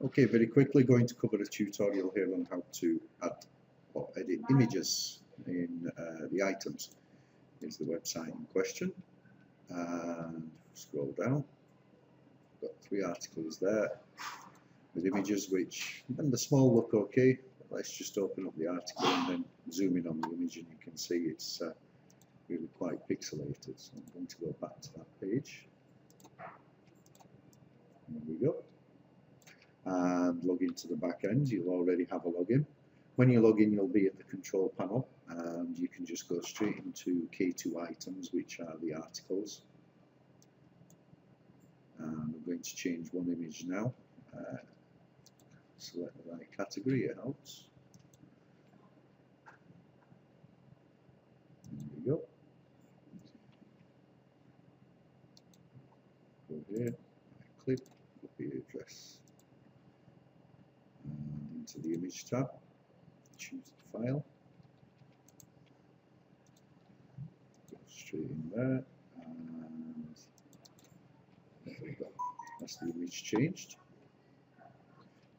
Okay, very quickly going to cover a tutorial here on how to add or edit images in the items. Here's the website in question, and scroll down. Got 3 articles there with images which, and the small look okay. Let's just open up the article and then zoom in on the image, and you can see it's really quite pixelated. So I'm going to go back to that page. There we go. And log into the back end. You'll already have a login. When you log in, you'll be at the control panel, and you can just go straight into K2 items, which are the articles. And I'm going to change one image now. Select the right category, it helps. There we go. Go here, right click, copy address. And into the image tab, choose the file. Go straight in there, and there we go. That's the image changed.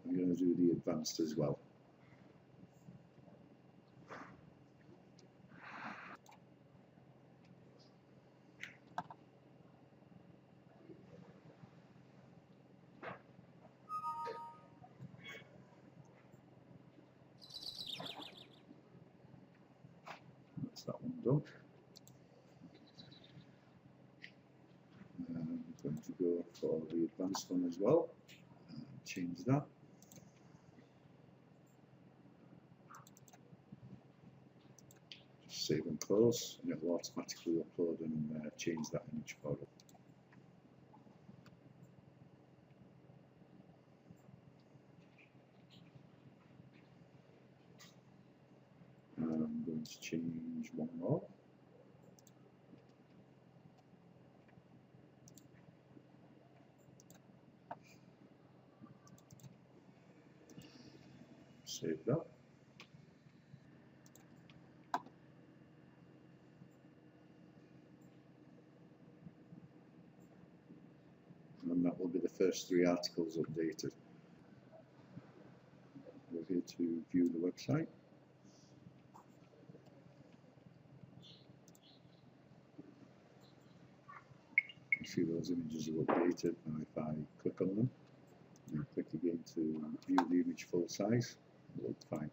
I'm going to do the advanced as well. That's that one done. I'm going to go for the advanced one as well. Change that. Just save and close, and it will automatically upload and change that image for it. I'm going to change one more. Save that. And that will be the first 3 articles updated. We're here to view the website. You see those images are updated. Now if I click on them and click again to view the image full size, it will look fine.